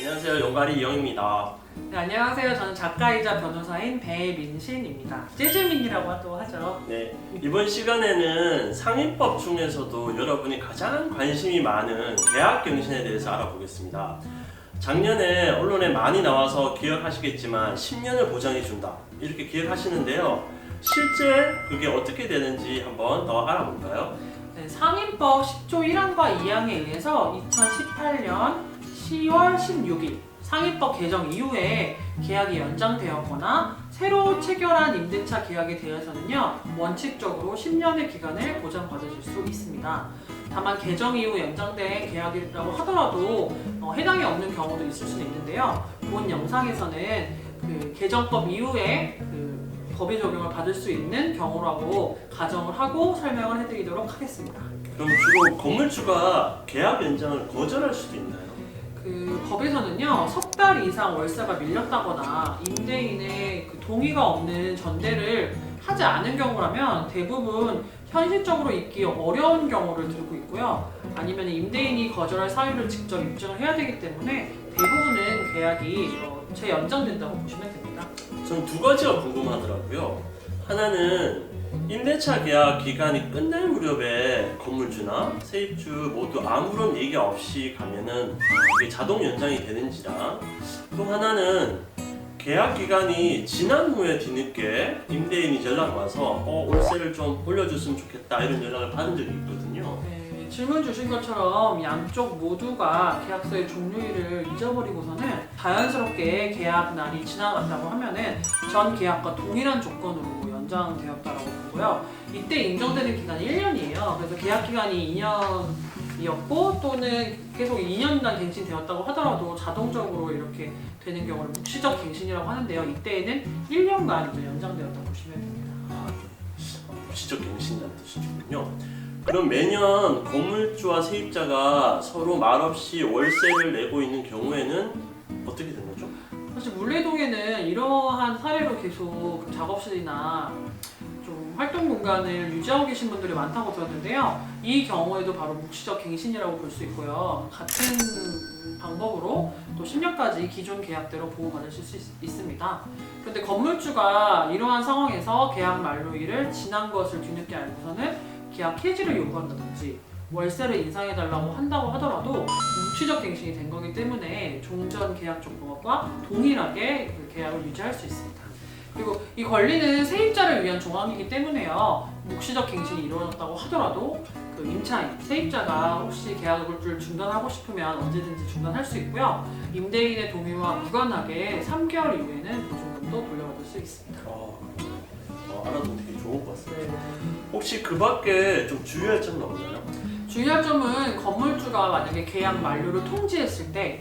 안녕하세요. 용가리 이영입니다. 네, 안녕하세요. 저는 작가이자 변호사인 배민신입니다. 재즈민이라고 또 하죠. 네, 이번 시간에는 상인법 중에서도 여러분이 가장 관심이 많은 계약갱신에 대해서 알아보겠습니다. 작년에 언론에 많이 나와서 기억하시겠지만 10년을 보장해준다 이렇게 기억하시는데요. 실제 그게 어떻게 되는지 한번 더 알아볼까요? 네, 상인법 10조 1항과 2항에 의해서 2018년 10월 16일 상인법 개정 이후에 계약이 연장되었거나 새로 체결한 임대차 계약에 대해서는요, 원칙적으로 10년의 기간을 보장받으실 수 있습니다. 다만 개정 이후 연장된 계약이라고 하더라도 해당이 없는 경우도 있을 수는 있는데요. 본 영상에서는 그 개정법 이후에 법의 적용을 받을 수 있는 경우라고 가정을 하고 설명을 해드리도록 하겠습니다. 그럼 주로 건물주가 계약 연장을 거절할 수도 있나요? 그 법에서는요, 석 달 이상 월세가 밀렸다거나 임대인의 그 동의가 없는 전대를 하지 않은 경우라면 대부분 현실적으로 있기 어려운 경우를 들고 있고요. 아니면 임대인이 거절할 사유를 직접 입증을 해야 되기 때문에 대부분은 계약이 재연장된다고 보시면 됩니다. 전 두 가지가 궁금하더라고요. 하나는 임대차 계약 기간이 끝날 무렵에 건물주나 세입주 모두 아무런 얘기 없이 가면은 이게 자동 연장이 되는지랑, 또 하나는 계약 기간이 지난 후에 뒤늦게 임대인이 연락 와서 월세를 좀 올려줬으면 좋겠다 이런 연락을 받은 적이 있거든요. 네, 질문 주신 것처럼 양쪽 모두가 계약서의 종료일을 잊어버리고서는 자연스럽게 계약 날이 지나갔다고 하면은 전 계약과 동일한 조건으로 연장되었다라고 보고요. 이때 인정되는 기간이 1년이에요. 그래서 계약 기간이 2년이었고 또는 계속 2년간 갱신되었다고 하더라도 자동적으로 이렇게 되는 경우를 묵시적 갱신이라고 하는데요. 이때에는 1년간 이제 연장되었다고 보시면 됩니다. 묵시적 갱신이라는 뜻이군요. 그럼 매년 건물주와 세입자가 서로 말없이 월세를 내고 있는 경우에는 어떻게 되는 거죠? 사실 물레동에는 이러한 사례로 계속 작업실이나 좀 활동 공간을 유지하고 계신 분들이 많다고 들었는데요. 이 경우에도 바로 묵시적 갱신이라고 볼 수 있고요. 같은 방법으로 또 10년까지 기존 계약대로 보호받으실 수 있습니다. 그런데 건물주가 이러한 상황에서 계약 만료일을 지난 것을 뒤늦게 알고서는 계약 해지를 요구한다든지 월세를 인상해달라고 한다고 하더라도 묵시적 갱신이 된 거기 때문에 종전 계약 조건과 동일하게 그 계약을 유지할 수 있습니다. 그리고 이 권리는 세입자를 위한 조항이기 때문에요. 묵시적 갱신이 이루어졌다고 하더라도 그 임차인, 세입자가 혹시 계약을 중단하고 싶으면 언제든지 중단할 수 있고요. 임대인의 동의와 무관하게 3개월 이후에는 보증금도 돌려받을 수 있습니다. 알아두면 되게 좋을 것 같습니다. 네. 혹시 그 밖에 좀 주의할 점은 없나요? 주의할 점은 건물주가 만약에 계약 만료를 통지했을 때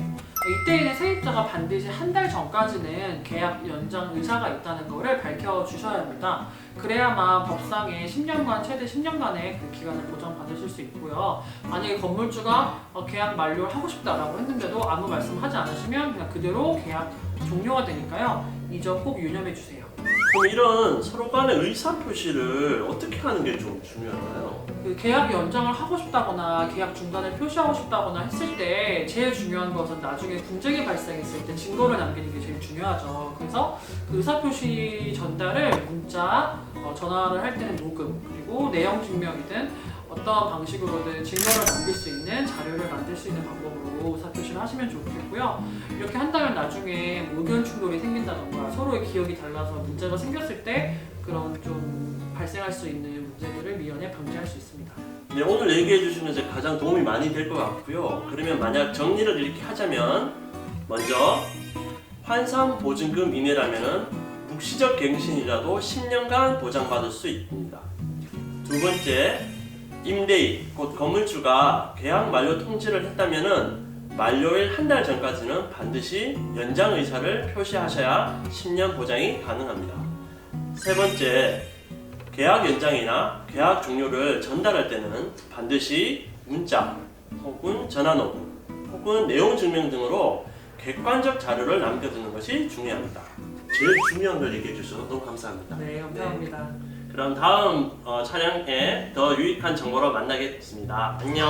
이때에는 세입자가 반드시 한 달 전까지는 계약 연장 의사가 있다는 것을 밝혀주셔야 합니다. 그래야만 법상에 10년간 최대 10년간의 그 기간을 보장받으실 수 있고요. 만약에 건물주가 계약 만료를 하고 싶다라고 했는데도 아무 말씀하지 않으시면 그냥 그대로 계약 종료가 되니까요. 이 점 꼭 유념해 주세요. 그럼 이런 서로 간의 의사 표시를 어떻게 하는 게 좀 중요한가요? 그 계약 연장을 하고 싶다거나 계약 중단을 표시하고 싶다거나 했을 때 제일 중요한 것은 나중에 분쟁이 발생했을 때 증거를 남기는 게 제일 중요하죠. 그래서 그 의사표시 전달을 문자, 전화를 할 때는 녹음, 그리고 내용 증명이든 어떠한 방식으로든 증거를 남길 수 있는 자료를 만들 수 있는 방법으로 의사표시를 하시면 좋겠고요. 이렇게 한다면 나중에 의견 충돌이 생긴다던가 서로의 기억이 달라서 문제가 생겼을 때 그런 좀 발생할 수 있는 문제들을 미연에 방지할 수 있습니다. 네, 오늘 얘기해 주시면서 가장 도움이 많이 될 것 같고요. 그러면 만약 정리를 이렇게 하자면, 먼저 환산 보증금 이내라면 묵시적 갱신이라도 10년간 보장받을 수 있습니다. 두 번째, 임대인, 곧 건물주가 계약 만료 통지를 했다면은 만료일 한 달 전까지는 반드시 연장 의사를 표시하셔야 10년 보장이 가능합니다. 세 번째, 계약 연장이나 계약 종료를 전달할 때는 반드시 문자 혹은 전화 녹음 혹은 내용 증명 등으로 객관적 자료를 남겨두는 것이 중요합니다. 제일 중요한 걸 얘기해 주셔서 너무 감사합니다. 네, 감사합니다. 네. 그럼 다음 촬영에 더 유익한 정보로 만나겠습니다. 안녕.